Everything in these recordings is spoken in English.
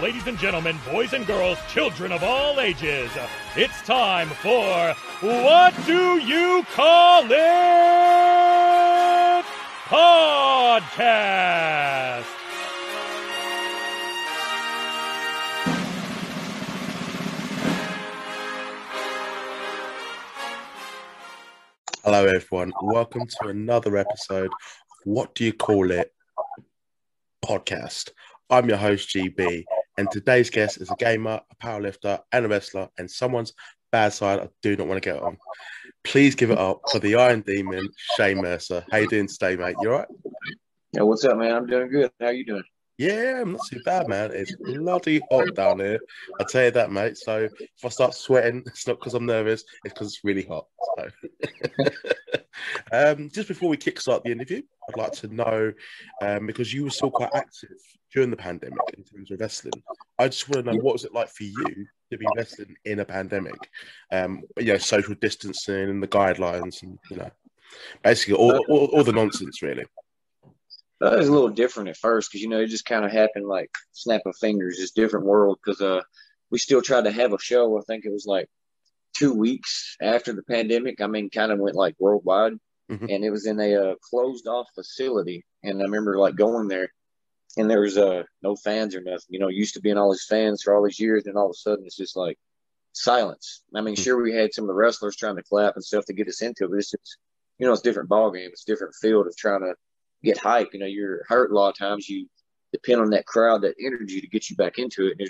ladies and gentlemen, boys and girls, children of all ages, it's time for What Do You Call It? Podcast. Hello everyone, welcome to another episode of What Do You Call It? Podcast. I'm your host GB, and today's guest is a gamer, a powerlifter, and a wrestler, and someone's bad side I do not want to get on. Please give it up for the Iron Demon, Mercer. How you doing today, mate? You alright? Yeah, what's up, man? I'm doing good. How you doing? Yeah, I'm not too bad, man. It's bloody hot down here. I'll tell you that, mate. So if I start sweating, it's not because I'm nervous, it's because it's really hot. So. Just before we kickstart the interview, I'd like to know, because you were still quite active during the pandemic in terms of wrestling. I just want to know, what was it like for you to be wrestling in a pandemic? Social distancing and the guidelines and, basically all the nonsense, really. It was a little different at first because, it just kind of happened like snap of fingers, just different world because we still tried to have a show. I think it was like 2 weeks after the pandemic. I mean, kind of went like worldwide. Mm-hmm. And it was in a closed off facility. And I remember like going there and there was no fans or nothing. Used to being all these fans for all these years. And all of a sudden it's just like silence. I mean, sure, we had some of the wrestlers trying to clap and stuff to get us into it, but it's just, it's a different ball game. It's a different field of trying to get hype. You're hurt a lot of times. You depend on that crowd, that energy to get you back into it. And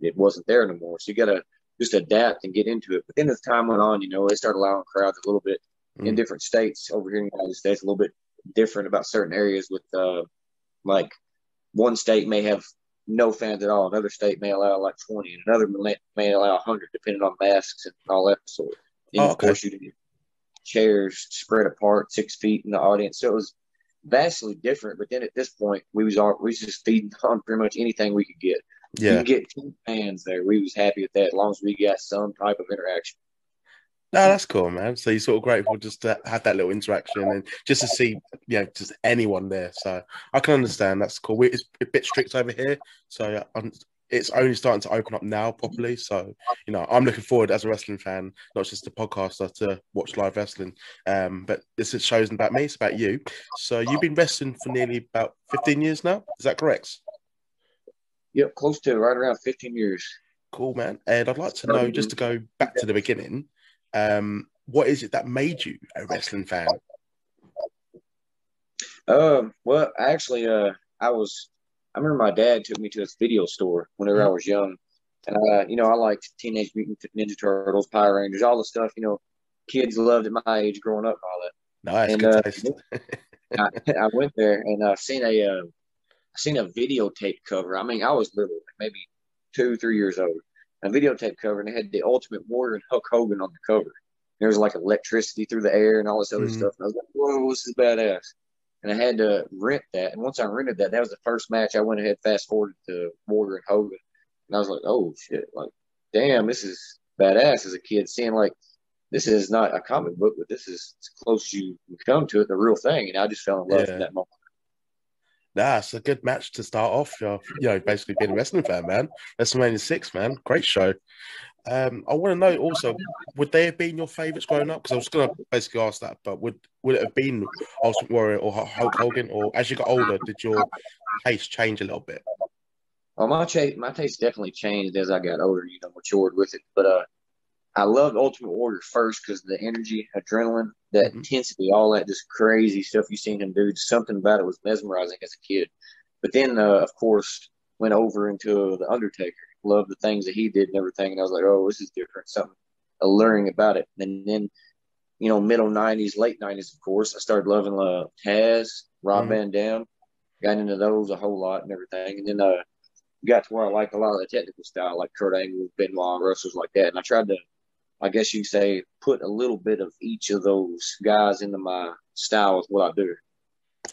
it wasn't there anymore. So you got to just adapt and get into it. But then as time went on, they started allowing crowds a little bit in different states over here in the United States, a little bit different about certain areas with like one state may have no fans at all. Another state may allow like 20 and another may allow 100 depending on masks and all that sort. And of course you did chairs spread apart 6 feet in the audience. So it was vastly different. But then at this point we was just feeding on pretty much anything we could get. Yeah. You can get 2 fans there. We was happy with that as long as we got some type of interaction. No, that's cool, man. So you're sort of grateful just to have that little interaction and just to see, just anyone there. So I can understand. That's cool. It's a bit strict over here. So it's only starting to open up now properly. So, I'm looking forward as a wrestling fan, not just a podcaster, to watch live wrestling. But this shows about me. It's about you. So you've been wrestling for nearly about 15 years now. Is that correct? Yep, close to right around 15 years. Cool, man. And I'd like to know, just to go back to the beginning, what is it that made you a wrestling fan? Well, actually, I remember my dad took me to his video store whenever I was young. And, I liked Teenage Mutant Ninja Turtles, Power Rangers, all the stuff, kids loved at my age growing up and all that. Nice, good taste. I went there and I've seen a videotape cover. I mean, I was little, maybe 2-3 years old. A videotape cover, and it had the Ultimate Warrior and Hulk Hogan on the cover. There was like electricity through the air and all this other stuff. And I was like, whoa, this is badass. And I had to rent that. And once I rented that, that was the first match. I went ahead, fast forwarded to Warrior and Hogan. And I was like, oh, shit. Like, damn, this is badass as a kid. Seeing, like, this is not a comic book, but this is as close as you can come to it, the real thing. And I just fell in love in that moment. Nah, it's a good match to start off. Basically being a wrestling fan, man. WrestleMania 6, man. Great show. I want to know also, would they have been your favourites growing up? Because I was going to basically ask that, but would it have been Ultimate Warrior or Hulk Hogan? Or as you got older, did your taste change a little bit? Well, my taste definitely changed as I got older, matured with it. But I loved Ultimate Warrior first because the energy, adrenaline, that intensity, all that just crazy stuff you seen him do. Something about it was mesmerizing as a kid. But then, of course, went over into The Undertaker. Loved the things that he did and everything. And I was like, oh, this is different. Something alluring about it. And then, middle 90s, late 90s, of course, I started loving Taz, Rob Van Dam. Got into those a whole lot and everything. And then got to where I like a lot of the technical style, like Kurt Angle, Benoit, wrestlers like that. And I tried to, I guess you could say, put a little bit of each of those guys into my style with what I do.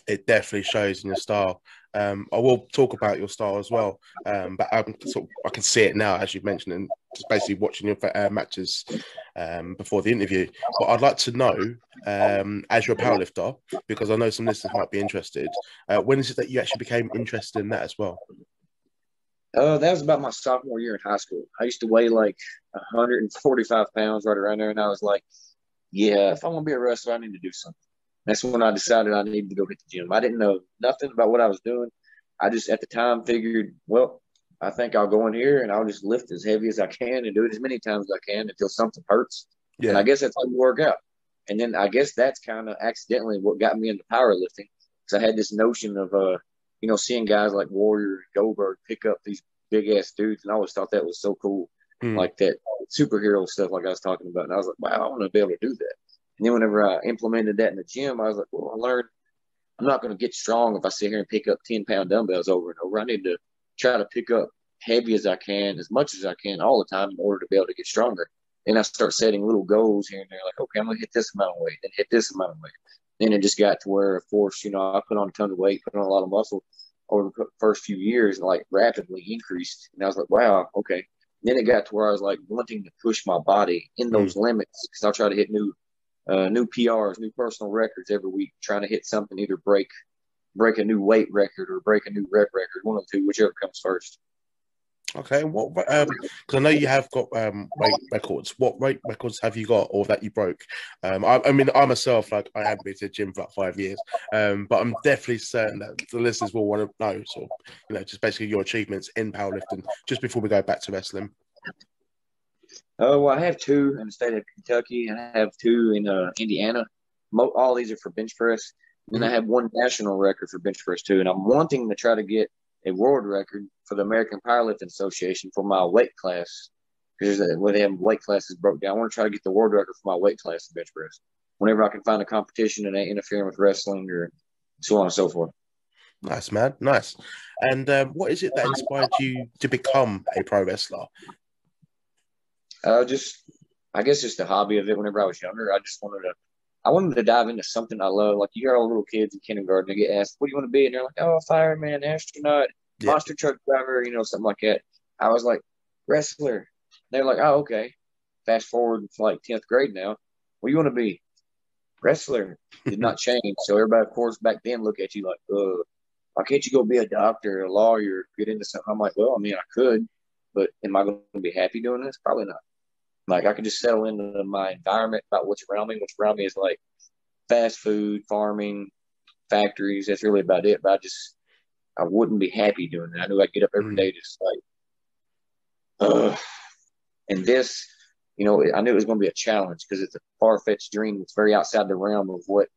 It definitely shows in your style. I will talk about your style as well, but I can see it now, as you mentioned, and just basically watching your matches before the interview. But I'd like to know, as you're a powerlifter, because I know some listeners might be interested, when is it that you actually became interested in that as well? That was about my sophomore year in high school. I used to weigh like 145 pounds right around there. And I was like, yeah, if I'm going to be a wrestler, I need to do something. That's when I decided I needed to go hit the gym. I didn't know nothing about what I was doing. I just at the time figured, well, I think I'll go in here and I'll just lift as heavy as I can and do it as many times as I can until something hurts. And Yeah. I guess that's how you work out. And then I guess that's kind of accidentally what got me into powerlifting. Because I had this notion of, seeing guys like Warrior and Goldberg pick up these big ass dudes. And I always thought that was so cool. Mm. Like that superhero stuff, like I was talking about. And I was like, wow, I want to be able to do that. And then whenever I implemented that in the gym, I was like, well, I learned I'm not going to get strong if I sit here and pick up 10-pound dumbbells over and over. I need to try to pick up heavy as I can, as much as I can all the time in order to be able to get stronger. Then I start setting little goals here and there, like, okay, I'm going to hit this amount of weight, then hit this amount of weight. Then it just got to where, of course, I put on a ton of weight, put on a lot of muscle over the first few years, and like rapidly increased. And I was like, wow, okay. Then it got to where I was like wanting to push my body in those limits because I'll try to hit new PRs, new personal records every week, trying to hit something, either break a new weight record or break a new rep record, one of the two, whichever comes first. Okay, what? Because I know you have got weight records. What weight records have you got, or that you broke? I mean, I myself, like, I haven't been to the gym for like 5 years, but I'm definitely certain that the listeners will want to know, sort of, just basically your achievements in powerlifting. Just before we go back to wrestling. Well, I have 2 in the state of Kentucky, and I have 2 in Indiana. All these are for bench press. And I have 1 national record for bench press too. And I'm wanting to try to get a world record for the American Powerlifting Association for my weight class. Because where they have weight classes broke down, I want to try to get the world record for my weight class in bench press. Whenever I can find a competition and ain't interfering with wrestling or so on and so forth. Nice, man. Nice. And what is it that inspired you to become a pro wrestler? I guess just the hobby of it. Whenever I was younger, I wanted to dive into something I love. Like, you hear all the little kids in kindergarten, they get asked, what do you want to be? And they're like, oh, fireman, astronaut, monster truck driver, something like that. I was like, wrestler. They're like, oh, okay. Fast forward to like 10th grade now. What do you want to be? Wrestler. Did not change. So everybody, of course, back then look at you like, why can't you go be a doctor, a lawyer, get into something? I'm like, well, I mean, I could, but am I going to be happy doing this? Probably not. Like, I could just settle into my environment about what's around me. What's around me is like fast food, farming, factories. That's really about it. But I wouldn't be happy doing that. I knew I'd get up every day just like, and this, I knew it was going to be a challenge because it's a far-fetched dream. It's very outside the realm of what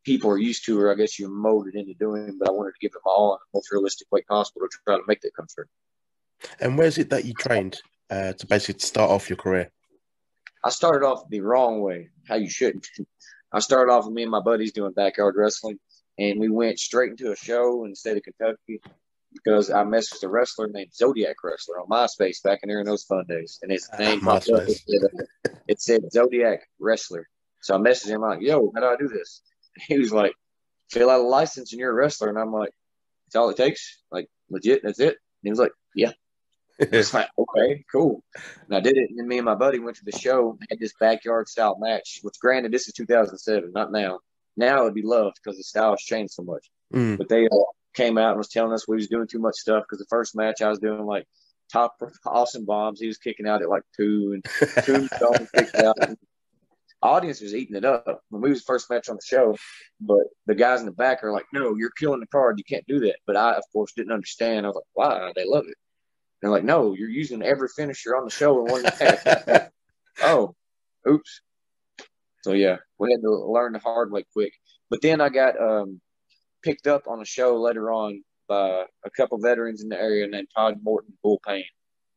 people are used to, or I guess you're molded into doing. But I wanted to give it my all in the most realistic way possible to try to make that come true. And where's it that you trained to basically start off your career? I started off the wrong way, how you shouldn't. I started off with me and my buddies doing backyard wrestling, and we went straight into a show in the state of Kentucky because I messed with a wrestler named Zodiac Wrestler on MySpace back in there in those fun days. And his name popped up. It said Zodiac Wrestler. So I messaged him, like, yo, how do I do this? He was like, fill out a license and you're a wrestler. And I'm like, that's all it takes? Like, legit, that's it? And he was like, yeah. It's like, okay, cool. And I did it, and then me and my buddy went to the show, had this backyard style match, which granted, this is 2007, not now. Now it'd be loved because the style has changed so much. But they came out and was telling us we was doing too much stuff because the first match I was doing like top awesome bombs. He was kicking out at like 2 and 2 stones kicked out. And audience was eating it up when we was first match on the show, but the guys in the back are like, no, you're killing the card. You can't do that. But I, of course, didn't understand. I was like, why? They love it. They're like, no, you're using every finisher on the show in one match. Oh, oops. So, yeah, we had to learn the hard way quick. But then I got picked up on a show later on by a couple veterans in the area named Todd Morton, Bull Payne.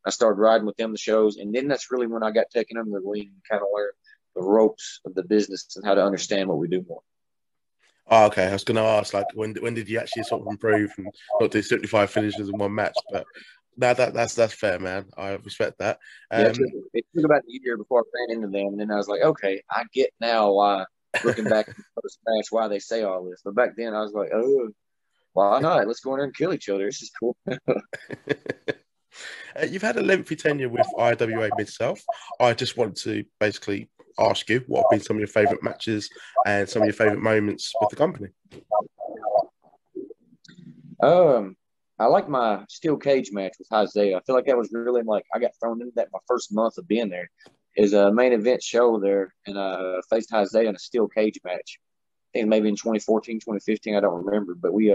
I started riding with them the shows, and then that's really when I got taken under the wing and kind of learned the ropes of the business and how to understand what we do more. Oh, okay. I was going to ask, like, when did you actually sort of improve and not do 75 finishes in one match? But no, that's fair, man. I respect that. It took about a year before I ran into them, and then I was like, okay, I get now why, looking back at the first match, why they say all this. But back then I was like, oh, why not? Let's go in there and kill each other. This is cool. You've had a lengthy tenure with IWA Mid-South. I just want to basically ask you what have been some of your favourite matches and some of your favourite moments with the company. I like my steel cage match with Isaiah. I feel like that was really like I got thrown into that my first month of being there. Is a main event show there, and I faced Isaiah in a steel cage match. I think maybe in 2014, 2015, I don't remember, but we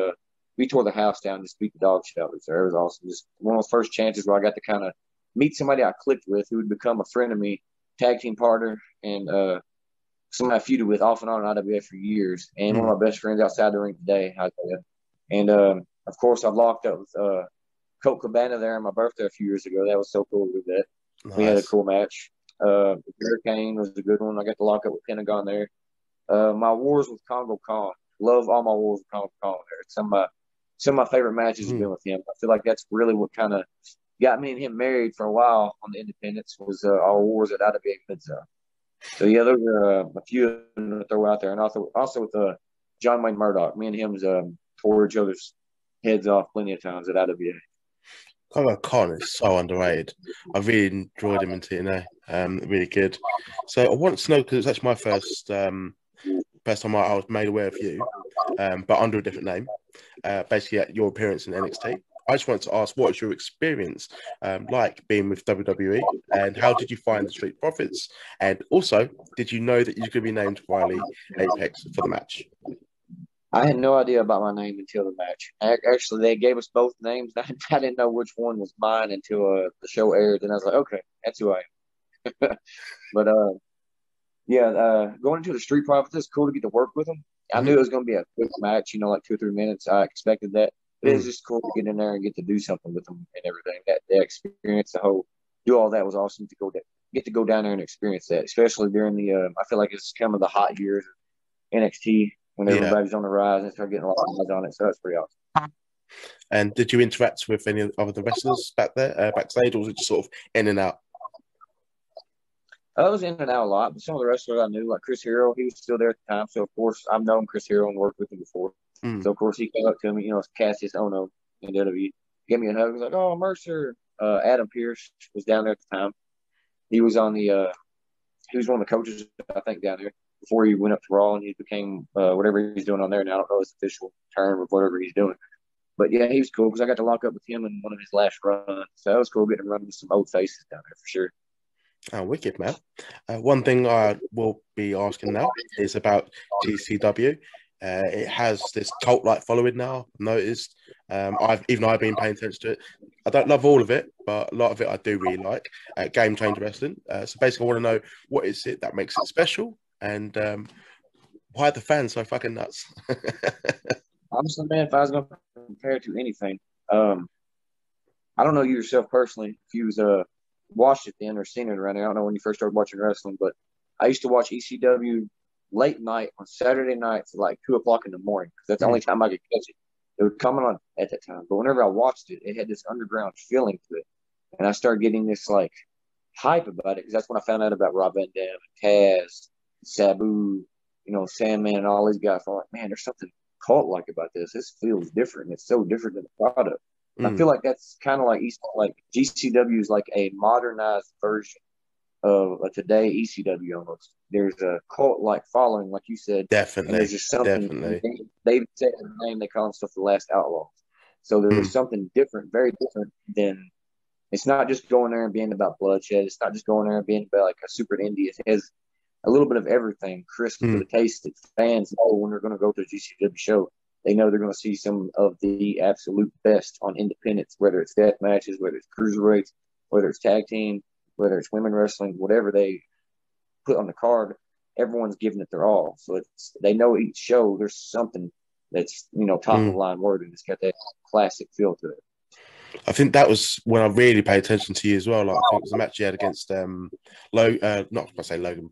tore the house down, just beat the dog shit out of it. So it was awesome. Just one of those first chances where I got to kind of meet somebody I clicked with who would become a friend of me, tag team partner, and somebody I feuded with off and on in IWA for years, and one of my best friends outside the ring today, Isaiah. And of course, I've locked up with Colt Cabana there on my birthday a few years ago. That was so cool to do that. Nice. We had a cool match. Hurricane was a good one. I got to lock up with Pentagon there. My wars with Congo Kong. Love all my wars with Congo Kong there. Some of my favorite matches have been with him. I feel like that's really what kind of got me and him married for a while on the independents was our wars at IWA Mid-South. So yeah, those are a few of them to throw out there, and also with John Wayne Murdoch. Me and him's tore each other's heads off plenty of times at IWA. Congo Khan is so underrated. I really enjoyed him in TNA. Really good. So I want to know, because it's actually my first time I was made aware of you, but under a different name. Basically, at your appearance in NXT. I just wanted to ask, what was your experience like being with WWE, and how did you find the Street Profits? And also, did you know that you were going to be named Riley Apex for the match? I had no idea about my name until the match. Actually, they gave us both names. I didn't know which one was mine until the show aired, and I was like, okay, that's who I am. But going into the Street Profits, it's cool to get to work with them. I knew it was going to be a quick match, like 2 or 3 minutes. I expected that. But it was just cool to get in there and get to do something with them and everything. That experience, do all that was awesome get to go down there and experience that, especially during the, I feel like it's kind of the hot years of NXT when everybody's on the rise and start getting a lot of eyes on it. So that's pretty awesome. And did you interact with any of the wrestlers back there, backstage, or was it just sort of in and out? I was in and out a lot, but some of the wrestlers I knew, like Chris Hero, he was still there at the time. So, of course, I've known Chris Hero and worked with him before. So, of course, he came up to me, Cassius Ono in WWE. Gave me a hug. He was like, oh, Mercer. Adam Pierce was down there at the time. He was on the he was one of the coaches, I think, down there before he went up to Raw, and he became whatever he's doing on there now. I don't know his official term of whatever he's doing. But, yeah, he was cool because I got to lock up with him in one of his last runs. So, that was cool getting to run with some old faces down there for sure. Oh, wicked, man. One thing I will be asking now is about GCW. It has this cult-like following now, I've noticed. I've been paying attention to it. I don't love all of it, but a lot of it I do really like. Game Changer Wrestling. So basically, I want to know, what is it that makes it special, and why are the fans so fucking nuts? Honestly, man, if I was going to compare it to anything, I don't know you yourself personally, if you was watched it then or seen it around there. I don't know when you first started watching wrestling, but I used to watch ECW late night on Saturday nights at like 2 o'clock in the morning because that's the only time I could catch it. It was coming on at that time. But whenever I watched it, it had this underground feeling to it. And I started getting this like hype about it because that's when I found out about Rob Van Dam, Taz, Sabu, Sandman, and all these guys. I'm like, man, there's something cult-like about this. This feels different. It's so different than the product. I feel like that's kind of like GCW is like a modernized version of a today ECW almost. There's a cult-like following, like you said. Definitely. And there's just something. Definitely. They said the name, they call themselves the Last Outlaws. So there's something different, very different than, it's not just going there and being about bloodshed. It's not just going there and being about like a super indie. It has a little bit of everything, crisp for the taste that fans know when they're going to go to a GCW show. They know they're going to see some of the absolute best on independence, whether it's death matches, whether it's cruiserweights, whether it's tag team, whether it's women wrestling, whatever they put on the card, everyone's giving it their all. So they know each show there's something that's top of the line word, and it's got that classic feel to it. I think that was when I really paid attention to you as well. Like, I think it was a match you had against Logan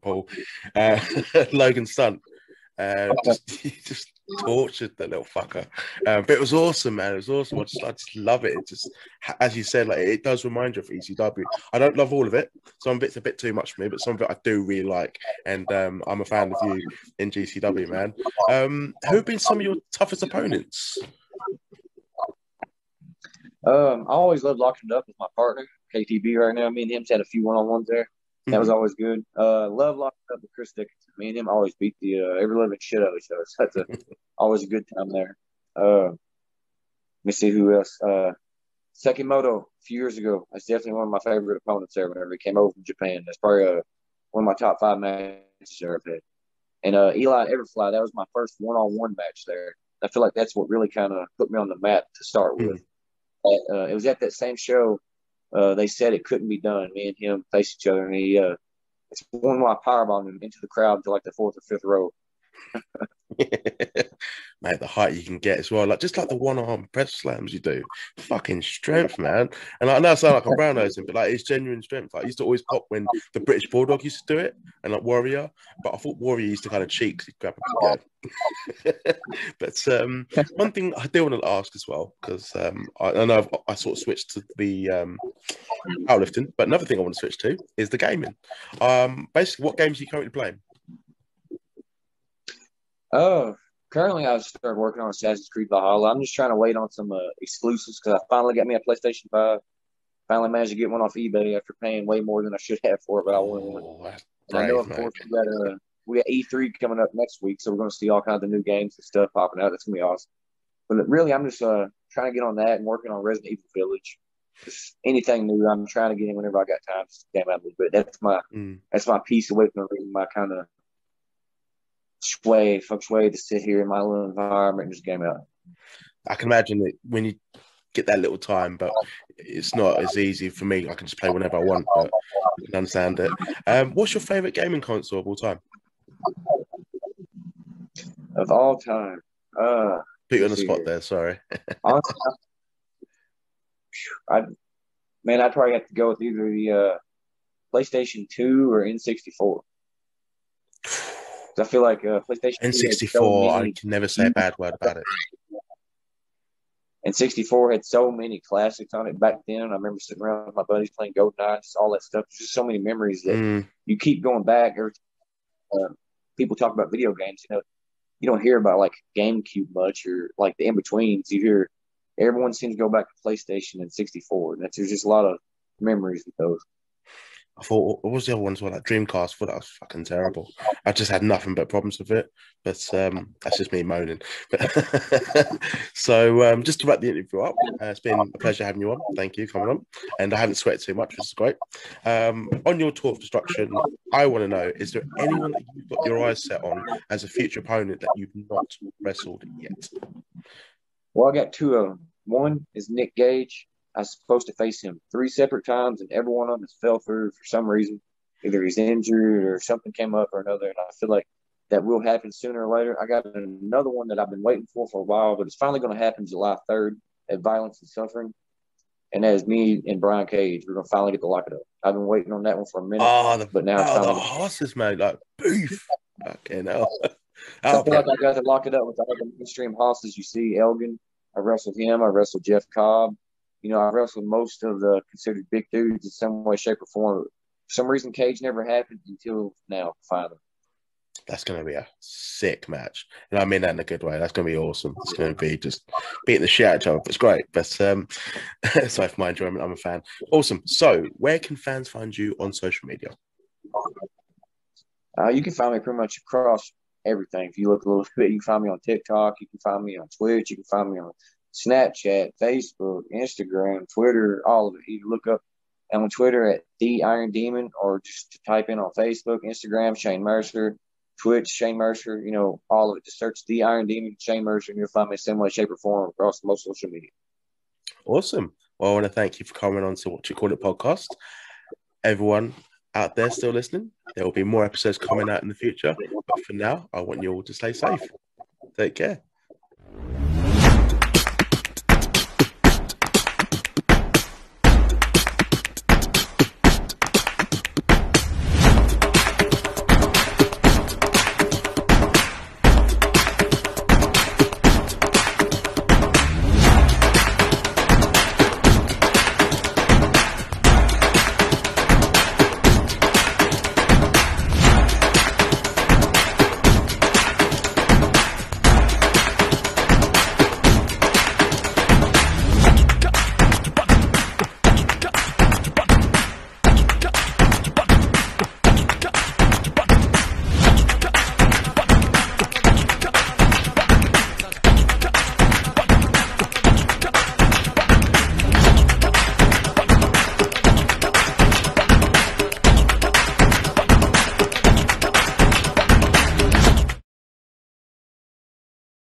Paul, Logan Stunt. Just tortured the little fucker, but it was awesome, man. It was awesome. I just love it. It just, as you said, like, it does remind you of ECW. I don't love all of it. Some bits a bit too much for me, but some of it I do really like. And I'm a fan of you in GCW, man. Who have been some of your toughest opponents? I always loved locking it up with my partner, KTB. Right now, me and him's had a few one-on-ones there. That was always good. Love locking up with Chris Dickinson. Me and him always beat the ever living shit out of each other. So that's always a good time there. me see who else. Sekimoto a few years ago. That's definitely one of my favorite opponents there whenever he came over from Japan. That's probably one of my top 5 matches I've had. And Eli Everfly, that was my first one-on-one match there. I feel like that's what really kind of put me on the map to start with. It was at that same show. They said it couldn't be done. Me and him faced each other, and he it's one where I powerbombed him into the crowd to like the 4th or 5th row. Mate, the height you can get as well, like just like the one-arm press slams you do, fucking strength, man. And I know I sound like I'm brown nosing, but like it's genuine strength. Like I used to always pop when the British Bulldog used to do it, and like Warrior, but I thought Warrior used to kind of cheat because he'd grab him together. But one thing I do want to ask as well, because I know I sort of switched to the powerlifting, but another thing I want to switch to is the gaming. Basically, what games are you currently playing? Currently I've started working on Assassin's Creed Valhalla. I'm just trying to wait on some exclusives because I finally got me a PlayStation 5. Finally managed to get one off eBay after paying way more than I should have for it, but I wanted one. I know, of course, we got E3 coming up next week, so we're going to see all kinds of new games and stuff popping out. That's going to be awesome. But really, I'm just trying to get on that and working on Resident Evil Village. Just anything new, I'm trying to get in whenever I got time. Just damn out a little bit. That's my piece away from my kind of feng shui to sit here in my little environment and just game out. I can imagine that when you get that little time, but it's not as easy for me. I can just play whenever I want, but I can understand it. What's your favorite gaming console of all time? Of all time? Put you on the spot there, sorry. Honestly, I'd probably have to go with either the PlayStation 2 or N64. I feel like PlayStation N64, I can never say a bad word about it. N64 had so many classics on it back then. I remember sitting around with my buddies playing GoldenEye, all that stuff. There's just so many memories that you keep going back. People talk about video games, you don't hear about like GameCube much or like the in-betweens. You hear everyone seems to go back to PlayStation and 64. And there's just a lot of memories with those. I thought, what was the other ones? Like Dreamcast? I thought that was fucking terrible. I just had nothing but problems with it. But that's just me moaning. So just to wrap the interview up, it's been a pleasure having you on. Thank you for coming on. And I haven't sweated too much, which is great. On your tour of destruction, I want to know, is there anyone that you've got your eyes set on as a future opponent that you've not wrestled yet? Well, I got 2 of them. One is Nick Gage. I was supposed to face him 3 separate times, and every one of them has fell through for some reason. Either he's injured or something came up or another, and I feel like that will happen sooner or later. I got another one that I've been waiting for a while, but it's finally going to happen July 3rd at Violence and Suffering, and that is me and Brian Cage. We're going to finally get to lock it up. I've been waiting on that one for a minute, but now it's finally the horses, mate, like beef. Okay, now. I feel like I got to lock it up with all the mainstream horses. You see Elgin. I wrestled him. I wrestled Jeff Cobb. I wrestled most of the considered big dudes in some way, shape, or form. For some reason, Cage never happened until now, finally. That's going to be a sick match. And I mean that in a good way. That's going to be awesome. It's going to be just beating the shit out of each other. It's great. But so for my enjoyment, I'm a fan. Awesome. So where can fans find you on social media? You can find me pretty much across everything. If you look a little bit, you can find me on TikTok. You can find me on Twitch. You can find me on Snapchat, Facebook, Instagram, Twitter, all of it. You can look up on Twitter at The Iron Demon, or just type in on Facebook, Instagram, Shane Mercer, Twitch, Shane Mercer, all of it. Just search The Iron Demon, Shane Mercer, and you'll find me in some way, shape, or form across most social media. Awesome. Well, I want to thank you for coming on to What You Call It podcast. Everyone out there still listening, there will be more episodes coming out in the future. But for now, I want you all to stay safe. Take care.